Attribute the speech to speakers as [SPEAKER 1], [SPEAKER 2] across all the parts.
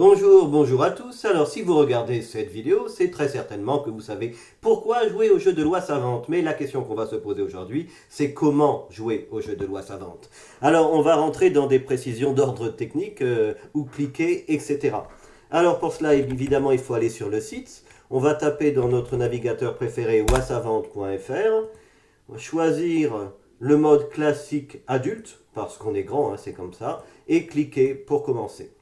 [SPEAKER 1] Bonjour, bonjour à tous. Alors si vous regardez cette vidéo, c'est très certainement que vous savez pourquoi jouer au jeu de loi savante. Mais la question qu'on va se poser aujourd'hui, c'est comment jouer au jeu de loi savante. Alors on va rentrer dans des précisions d'ordre technique, où cliquer, etc. Alors pour cela, évidemment, il faut aller sur le site. On va taper dans notre navigateur préféré loisavante.fr, choisir le mode classique adulte, parce qu'on est grand, hein, c'est comme ça, et cliquer pour commencer.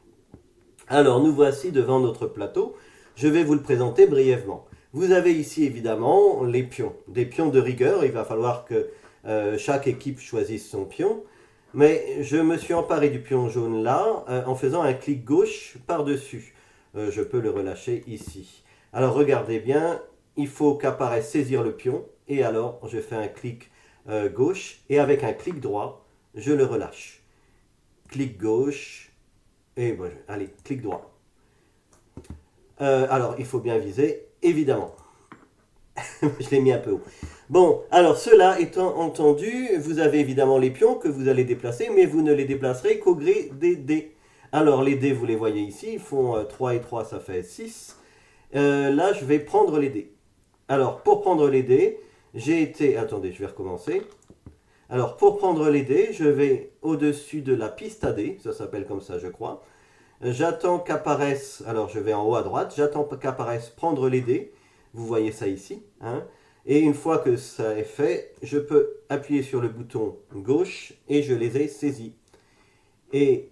[SPEAKER 1] Alors, nous voici devant notre plateau. Je vais vous le présenter brièvement. Vous avez ici évidemment les pions, des pions de rigueur. Il va falloir que chaque équipe choisisse son pion. Mais je me suis emparé du pion jaune là en faisant un clic gauche par-dessus. Je peux le relâcher ici. Alors regardez bien, il faut qu'apparaisse saisir le pion. Et alors je fais un clic gauche et avec un clic droit, je le relâche. Clic gauche. Et voilà, allez, clic droit. Alors, il faut bien viser, évidemment. Je l'ai mis un peu haut. Bon, alors cela étant entendu, vous avez évidemment les pions que vous allez déplacer, mais vous ne les déplacerez qu'au gré des dés. Alors, les dés, vous les voyez ici, ils font 3 et 3, ça fait 6. Là, je vais prendre les dés. Alors, pour prendre les dés, j'ai été... Attendez, je vais recommencer. Alors, pour prendre les dés, je vais au-dessus de la piste à dés, ça s'appelle comme ça, je crois. J'attends qu'apparaisse, alors je vais en haut à droite, j'attends qu'apparaisse prendre les dés, vous voyez ça ici, hein, et une fois que ça est fait, je peux appuyer sur le bouton gauche et je les ai saisis. Et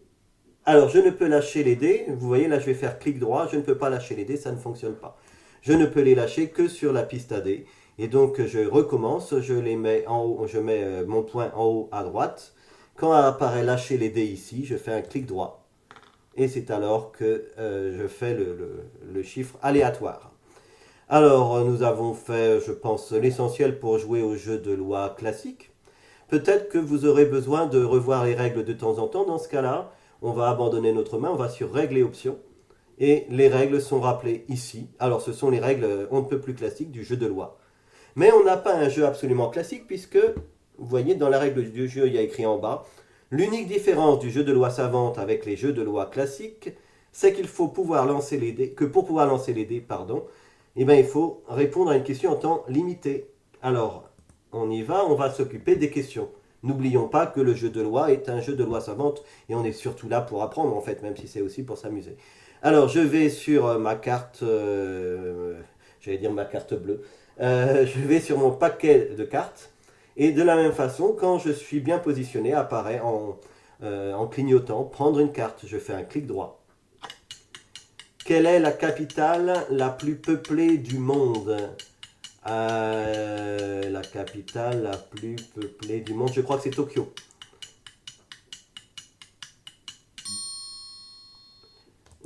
[SPEAKER 1] alors je ne peux lâcher les dés, vous voyez là je vais faire clic droit, je ne peux pas lâcher les dés, ça ne fonctionne pas. Je ne peux les lâcher que sur la piste à dés. Et donc je recommence, je les mets en haut, je mets mon point en haut à droite. Quand apparaît lâcher les dés ici, je fais un clic droit. Et c'est alors que je fais le chiffre aléatoire. Alors nous avons fait, je pense, l'essentiel pour jouer au jeu de loi classique. Peut-être que vous aurez besoin de revoir les règles de temps en temps. Dans ce cas-là, on va abandonner notre main, on va sur règles et options. Et les règles sont rappelées ici. Alors ce sont les règles on ne peut plus classiques du jeu de loi. Mais on n'a pas un jeu absolument classique puisque, vous voyez, dans la règle du jeu, il y a écrit en bas, l'unique différence du jeu de loi savante avec les jeux de loi classiques, c'est qu'il faut pouvoir lancer les dés, que pour pouvoir lancer les dés, eh bien, il faut répondre à une question en temps limité. Alors, on y va, on va s'occuper des questions. N'oublions pas que le jeu de loi est un jeu de loi savante et on est surtout là pour apprendre en fait, même si c'est aussi pour s'amuser. Alors, je vais sur ma carte, j'allais dire ma carte bleue, je vais sur mon paquet de cartes. Et de la même façon, quand je suis bien positionné, apparaît en clignotant prendre une carte. Je fais un clic droit. Quelle est la capitale la plus peuplée du monde? La capitale la plus peuplée du monde, je crois que c'est Tokyo.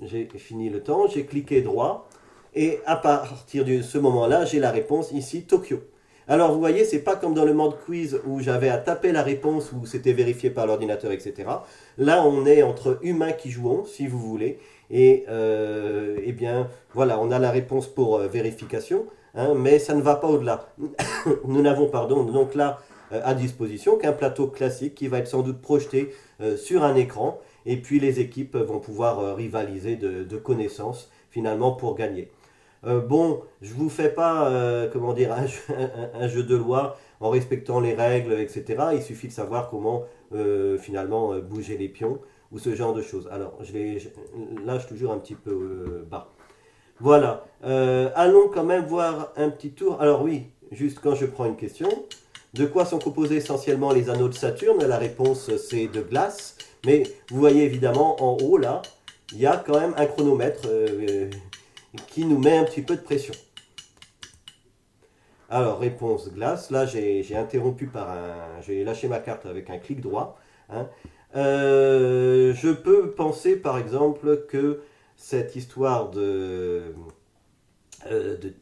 [SPEAKER 1] J'ai fini le temps, j'ai cliqué droit. Et à partir de ce moment-là, j'ai la réponse ici, Tokyo. Alors vous voyez, c'est pas comme dans le mode quiz où j'avais à taper la réponse, où c'était vérifié par l'ordinateur, etc. Là, on est entre humains qui jouons, si vous voulez. Et eh bien, voilà, on a la réponse pour vérification, hein, mais ça ne va pas au-delà. Nous n'avons, pardon, donc là à disposition qu'un plateau classique qui va être sans doute projeté sur un écran. Et puis les équipes vont pouvoir rivaliser de connaissances finalement pour gagner. Bon, je vous fais pas, comment dire, un jeu de loi en respectant les règles, etc. Il suffit de savoir comment finalement bouger les pions ou ce genre de choses. Alors, là, je suis toujours un petit peu bas. Voilà. Allons quand même voir un petit tour. Alors oui, juste quand je prends une question. De quoi sont composés essentiellement les anneaux de Saturne? La réponse c'est de glace. Mais vous voyez évidemment en haut là, il y a quand même un chronomètre qui nous met un petit peu de pression. Alors, réponse glace. Là, j'ai interrompu par un... J'ai lâché ma carte avec un clic droit. Hein. Je peux penser, par exemple, que cette histoire de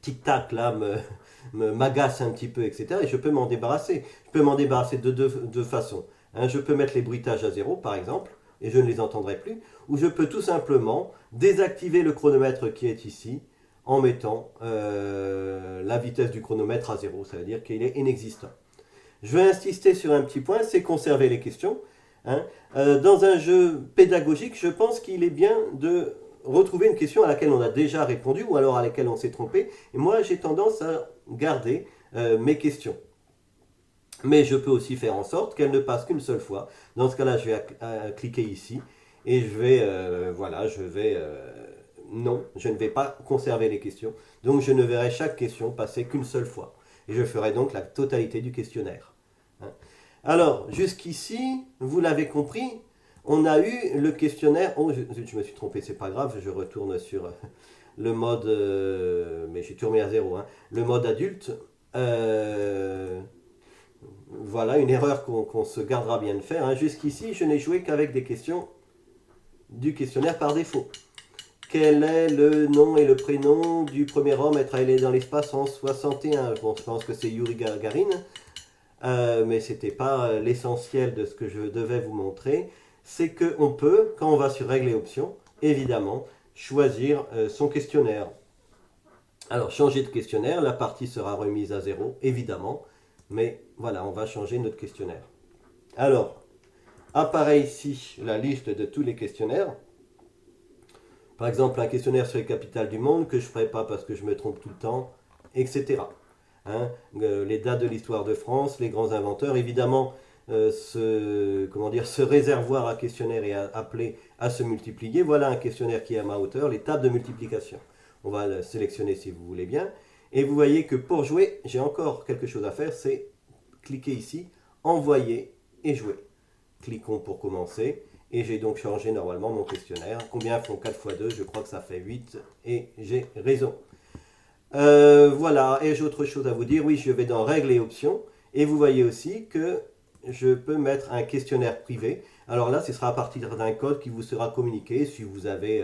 [SPEAKER 1] tic-tac, là, m'agace un petit peu, etc. Et je peux m'en débarrasser. Je peux m'en débarrasser de deux façons. Hein. Je peux mettre les bruitages à zéro, par exemple, et je ne les entendrai plus. Ou je peux tout simplement désactiver le chronomètre qui est ici en mettant la vitesse du chronomètre à zéro. Ça veut dire qu'il est inexistant. Je vais insister sur un petit point, c'est conserver les questions. Hein. Dans un jeu pédagogique, je pense qu'il est bien de retrouver une question à laquelle on a déjà répondu ou alors à laquelle on s'est trompé. Et moi, j'ai tendance à garder mes questions. Mais je peux aussi faire en sorte qu'elles ne passent qu'une seule fois. Dans ce cas-là, je vais cliquer ici et je vais, non, je ne vais pas conserver les questions. Donc je ne verrai chaque question passer qu'une seule fois. Et je ferai donc la totalité du questionnaire. Hein. Alors, jusqu'ici, vous l'avez compris, on a eu le questionnaire. Oh, je me suis trompé, c'est pas grave, je retourne sur le mode. Mais j'ai tout remis à zéro. Hein, le mode adulte. Voilà, une erreur qu'on se gardera bien de faire. Hein. Jusqu'ici, je n'ai joué qu'avec des questions du questionnaire par défaut. Quel est le nom et le prénom du premier homme à être allé dans l'espace en 61? Bon, je pense que c'est Yuri Gagarin, mais ce n'était pas l'essentiel de ce que je devais vous montrer. C'est qu'on peut, quand on va sur Règles et options, évidemment, choisir son questionnaire. Alors, changer de questionnaire, la partie sera remise à zéro, évidemment, mais voilà, on va changer notre questionnaire. Alors, apparaît ici la liste de tous les questionnaires. Par exemple, un questionnaire sur les capitales du monde que je ne ferai pas parce que je me trompe tout le temps, etc. Hein, les dates de l'histoire de France, les grands inventeurs, évidemment, ce réservoir à questionnaire est appelé à se multiplier. Voilà un questionnaire qui est à ma hauteur, les tables de multiplication. On va le sélectionner si vous voulez bien. Et vous voyez que pour jouer, j'ai encore quelque chose à faire, c'est cliquer ici, envoyer et jouer. Cliquons pour commencer. Et j'ai donc changé normalement mon questionnaire. Combien font 4 x 2? Je crois que ça fait 8 et j'ai raison. Voilà, et j'ai autre chose à vous dire. Oui, je vais dans Règles et options. Et vous voyez aussi que je peux mettre un questionnaire privé. Alors là, ce sera à partir d'un code qui vous sera communiqué. Si vous avez,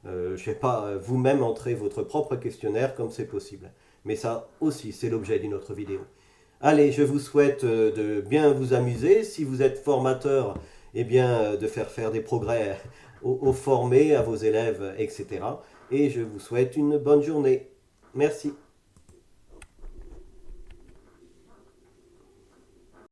[SPEAKER 1] je ne sais pas, vous-même entrer votre propre questionnaire comme c'est possible. Mais ça aussi, c'est l'objet d'une autre vidéo. Allez, je vous souhaite de bien vous amuser. Si vous êtes formateur, eh bien, de faire des progrès aux formés, à vos élèves, etc. Et je vous souhaite une bonne journée. Merci.